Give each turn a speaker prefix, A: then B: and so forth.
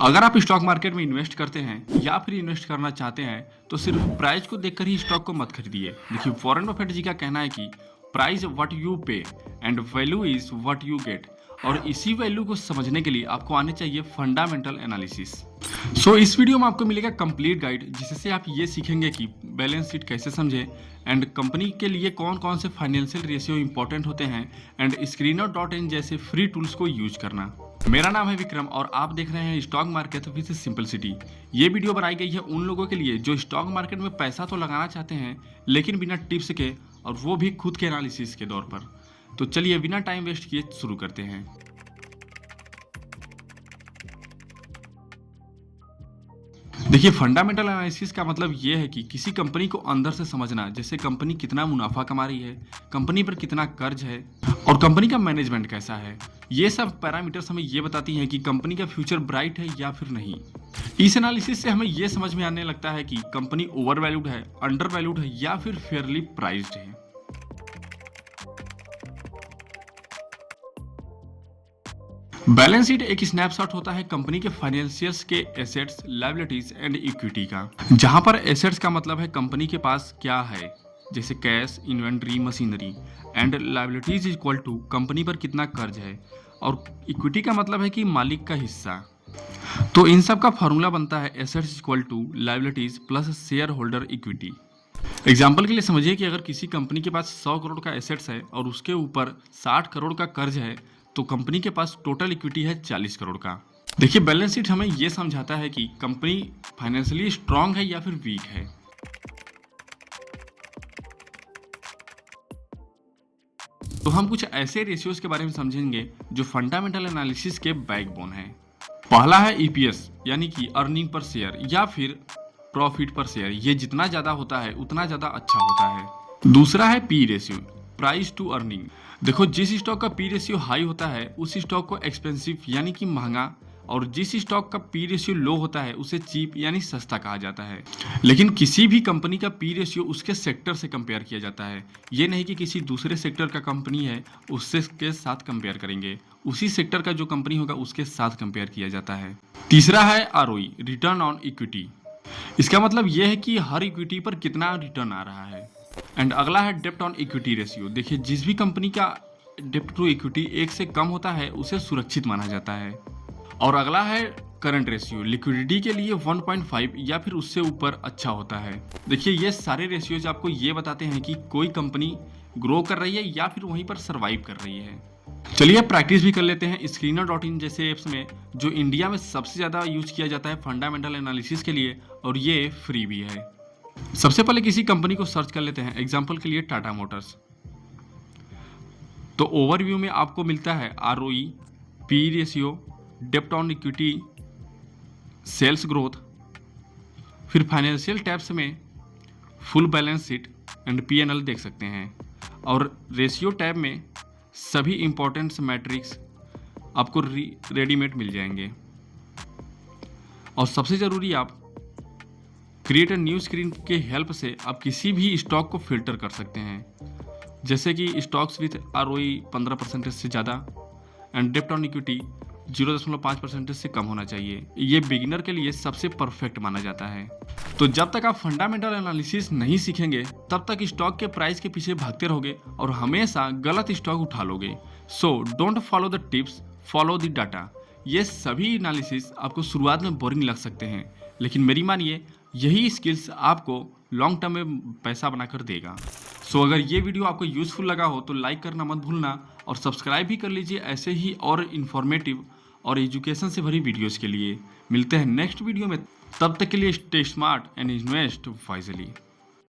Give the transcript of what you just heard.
A: अगर आप stock market में इन्वेस्ट करते हैं या फिर इन्वेस्ट करना चाहते हैं तो सिर्फ प्राइस को देखकर ही स्टॉक को मत खरीदिए। देखिए, वॉरेन बफेट जी का कहना है कि प्राइस व्हाट यू पे and value is what you get. और इसी वैल्यू को समझने के लिए आपको आने चाहिए फंडामेंटल एनालिसिस। इस वीडियो में आपको मिलेगा कंप्लीट गाइड, जिससे आप ये सीखेंगे कि बैलेंस शीट कैसे समझें एंड कंपनी के लिए कौन कौन से फाइनेंशियल रेशियो इंपॉर्टेंट होते हैं एंड स्क्रीनर.इन जैसे फ्री टूल्स को यूज करना। मेरा नाम है विक्रम और आप देख रहे हैं स्टॉक मार्केट विद सिंपलिसिटी। ये वीडियो बनाई गई है उन लोगों के लिए जो स्टॉक मार्केट में पैसा तो लगाना चाहते हैं लेकिन बिना टिप्स के, और वो भी खुद के एनालिसिस के दौर पर। तो चलिए बिना टाइम वेस्ट किए शुरू करते हैं। देखिए, फंडामेंटल एनालिसिस का मतलब ये है कि किसी कंपनी को अंदर से समझना, जैसे कंपनी कितना मुनाफा कमा रही है, कंपनी पर कितना कर्ज है और कंपनी का मैनेजमेंट कैसा है। ये सब पैरामीटर्स हमें ये बताती हैं कि कंपनी का फ्यूचर ब्राइट है या फिर नहीं। इस एनालिसिस से हमें ये समझ में आने लगता है कि कंपनी ओवर वैल्यूड है, अंडर वैल्यूड है या फिर फेयरली प्राइस्ड है। बैलेंस शीट एक स्नैपशॉट होता है कंपनी के फाइनेंशियल्स के एसेट्स, लायबिलिटीज एंड इक्विटी का, जहां पर एसेट्स का मतलब है कंपनी के पास क्या है, जैसे cash, inventory, machinery, and liabilities equal to company पर कितना कर्ज है, और इक्विटी का मतलब है कि मालिक का हिस्सा। तो इन सब का फॉर्मूला बनता है assets equal to liabilities plus share holder equity. Example के लिए समझिए कि अगर किसी कंपनी के पास 100 करोड़ का एसेट्स है और उसके ऊपर 60 करोड़ का कर्ज है, तो कंपनी के पास टोटल इक्विटी है 40 करोड़ का। देखिए, बैलेंस शीट हमें यह समझाता है कि कंपनी फाइनेंशियली स्ट्रांग है या फिर वीक है। तो हम कुछ ऐसे रेशियोज के बारे में समझेंगे जो फंडामेंटल एनालिसिस के बैकबोन है। पहला है ईपीएस, यानी कि अर्निंग पर शेयर या फिर प्रॉफिट पर शेयर। ये जितना ज्यादा होता है उतना ज्यादा अच्छा होता है। दूसरा है P ratio, price to earning. देखो, जिस स्टॉक का पी रेशियो हाई होता है उस स्टॉक को एक्सपेंसिव यानी कि महंगा, और जिस स्टॉक का पी रेशियो लो होता है उसे चीप यानी सस्ता कहा जाता है। लेकिन किसी भी कंपनी का पी रेशियो उसके सेक्टर से कंपेयर किया जाता है। ये नहीं कि किसी दूसरे सेक्टर का कंपनी है उससे के साथ कंपेयर करेंगे, उसी सेक्टर का जो कंपनी होगा उसके साथ कंपेयर किया जाता है। तीसरा है आरओई, रिटर्न ऑन इक्विटी। इसका मतलब यह है कि हर इक्विटी पर कितना रिटर्न आ रहा है। एंड अगला है डेप्ट ऑन इक्विटी रेशियो। देखिए, जिस भी कंपनी का डेप्ट टू इक्विटी 1 से कम होता है उसे सुरक्षित माना जाता है। और अगला है करंट रेशियो, लिक्विडिटी के लिए 1.5 या फिर उससे ऊपर अच्छा होता है। देखिए, ये सारे रेशियोज आपको ये बताते हैं कि कोई कंपनी ग्रो कर रही है या फिर वहीं पर सर्वाइव कर रही है। चलिए प्रैक्टिस भी कर लेते हैं स्क्रीनर.इन जैसे ऐप्स में, जो इंडिया में सबसे ज़्यादा यूज किया जाता है फंडामेंटल एनालिसिस के लिए, और ये फ्री भी है। सबसे पहले किसी कंपनी को सर्च कर लेते हैं, एग्जांपल के लिए टाटा मोटर्स। तो ओवरव्यू में आपको मिलता है आरओई, पी रेशियो, डेप्ट ऑन इक्विटी, सेल्स ग्रोथ, फिर फाइनेंशियल टैब्स में full balance sheet and PNL देख सकते हैं, और रेशियो टैब में सभी इंपॉर्टेंट मैट्रिक्स आपको रेडीमेड मिल जाएंगे। और सबसे ज़रूरी, आप क्रिएट अ न्यू स्क्रीन के हेल्प से आप किसी भी स्टॉक को फिल्टर कर सकते हैं, जैसे कि स्टॉक्स विथ आरओई 15% से ज़्यादा एंड डेप्ट ऑन इक्विटी 0.5% से कम होना चाहिए। ये बिगिनर के लिए सबसे परफेक्ट माना जाता है। तो जब तक आप फंडामेंटल एनालिसिस नहीं सीखेंगे तब तक स्टॉक के प्राइस के पीछे भागते रहोगे और हमेशा गलत स्टॉक उठा लोगे। So don't follow the tips, follow the data. ये सभी एनालिसिस आपको शुरुआत में बोरिंग लग सकते हैं, लेकिन मेरी मानिए यही स्किल्स आपको लॉन्ग टर्म में पैसा बनाकर देगा। अगर ये वीडियो आपको यूजफुल लगा हो तो लाइक करना मत भूलना और सब्सक्राइब भी कर लीजिए ऐसे ही और इन्फॉर्मेटिव और एजुकेशन से भरी वीडियोस के लिए। मिलते हैं नेक्स्ट वीडियो में, तब तक के लिए stay smart and invest wisely.